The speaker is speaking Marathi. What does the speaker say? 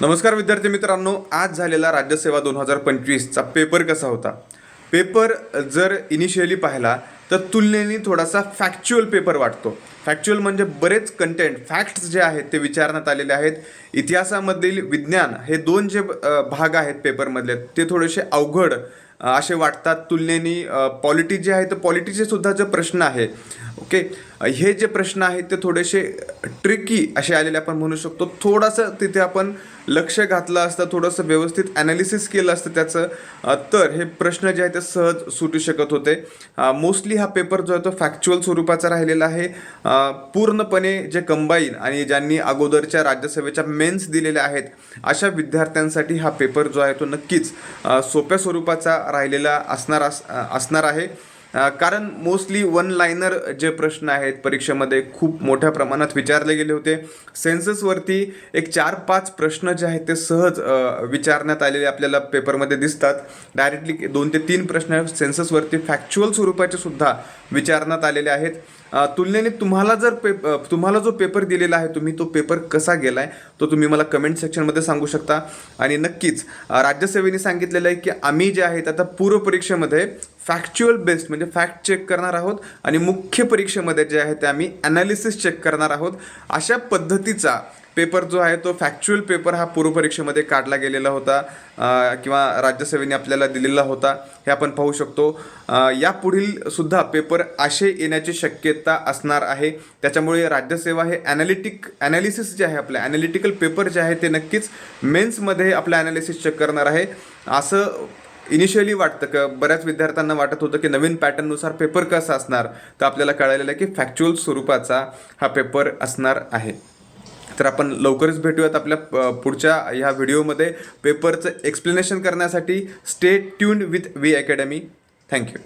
नमस्कार विद्यार्थी मित्रांनो, आज झालेला राज्यसेवा 2025चा पेपर कसा होता? पेपर जर इनिशियली पाहिला तर तुलनेने थोडासा फॅक्च्युअल पेपर वाटतो. फॅक्च्युअल म्हणजे बरेच कंटेंट फॅक्ट्स जे आहेत ते विचारण्यात आलेले आहेत. इतिहासामधील विज्ञान हे दोन जे भाग आहेत पेपरमधले ते थोडेसे अवघड असे वाटतात. तुलनेने पॉलिटी जे आहे तर पॉलिटीचे सुद्धा जे प्रश्न आहे ओके, हे जे प्रश्न आहेत ते थोडेसे ट्रिकी असे आलेले आपण म्हणू शकतो. थोडंसं तिथे आपण लक्ष घातलं असतं, थोडंसं व्यवस्थित ॲनालिसिस केलं असतं त्याचं, तर हे प्रश्न जे आहेत ते सहज सुटू शकत होते. मोस्टली हा पेपर जो आहे तो फॅक्च्युअल स्वरूपाचा राहिलेला आहे. पूर्णपणे जे कंबाईन आणि ज्यांनी अगोदरच्या राज्यसभेच्या मेन्स दिलेल्या आहेत अशा विद्यार्थ्यांसाठी हा पेपर जो आहे तो नक्कीच सोप्या स्वरूपाचा राहिलेला असणार आहे. कारण मोस्टली वन लायनर जे प्रश्न आहेत परीक्षेमध्ये खूप मोठ्या प्रमाणात विचारले गेले होते. सेन्ससवरती एक 4-5 प्रश्न जे आहेत ते सहज विचारण्यात आलेले आपल्याला पेपरमध्ये दिसतात. डायरेक्टली 2 ते 3 प्रश्न सेन्ससवरती फॅक्च्युअल स्वरूपाचे सुद्धा विचारण्यात आलेले आहेत. तुलनेने तुम्हाला जो पेपर दिलेला आहे तुम्ही तो पेपर कसा गेलाय तो तुम्ही मला कमेंट सेक्शनमध्ये सांगू शकता. आणि नक्कीच राज्यसेवेने सांगितलेलं आहे की आम्ही जे आहेत आता पूर्व परीक्षेमध्ये फॅक्च्युअल बेस्ड म्हणजे फॅक्ट चेक करणार आहोत आणि मुख्य परीक्षेमध्ये जे आहे ते आम्ही ॲनालिसिस चेक करणार आहोत. अशा पद्धतीचा पेपर जो आहे तो फॅक्च्युअल पेपर हा पूर्व परीक्षेमध्ये काढला गेलेला होता किंवा राज्यसेवेने आपल्याला दिलेला होता हे आपण पाहू शकतो. यापुढील सुद्धा पेपर असे येण्याची शक्यता असणार आहे. त्याच्यामुळे राज्यसेवा हे ॲनालिसिस जे आहे आपलं ॲनालिटिकल पेपर जे आहे ते नक्कीच मेन्समध्ये आपलं ॲनालिसिस चेक करणार आहे असं इनिशियली वाटतं. का बऱ्याच विद्यार्थ्यांना वाटत होतं की नवीन पॅटर्ननुसार पेपर कसा असणार, तर आपल्याला कळलेलं आहे की फॅक्च्युअल स्वरूपाचा हा पेपर असणार आहे. तर आपण लवकरच भेटूयात आपल्या पुढच्या ह्या व्हिडिओमध्ये पेपरचं एक्सप्लेनेशन करण्यासाठी. Stay tuned with V academy. Thank you.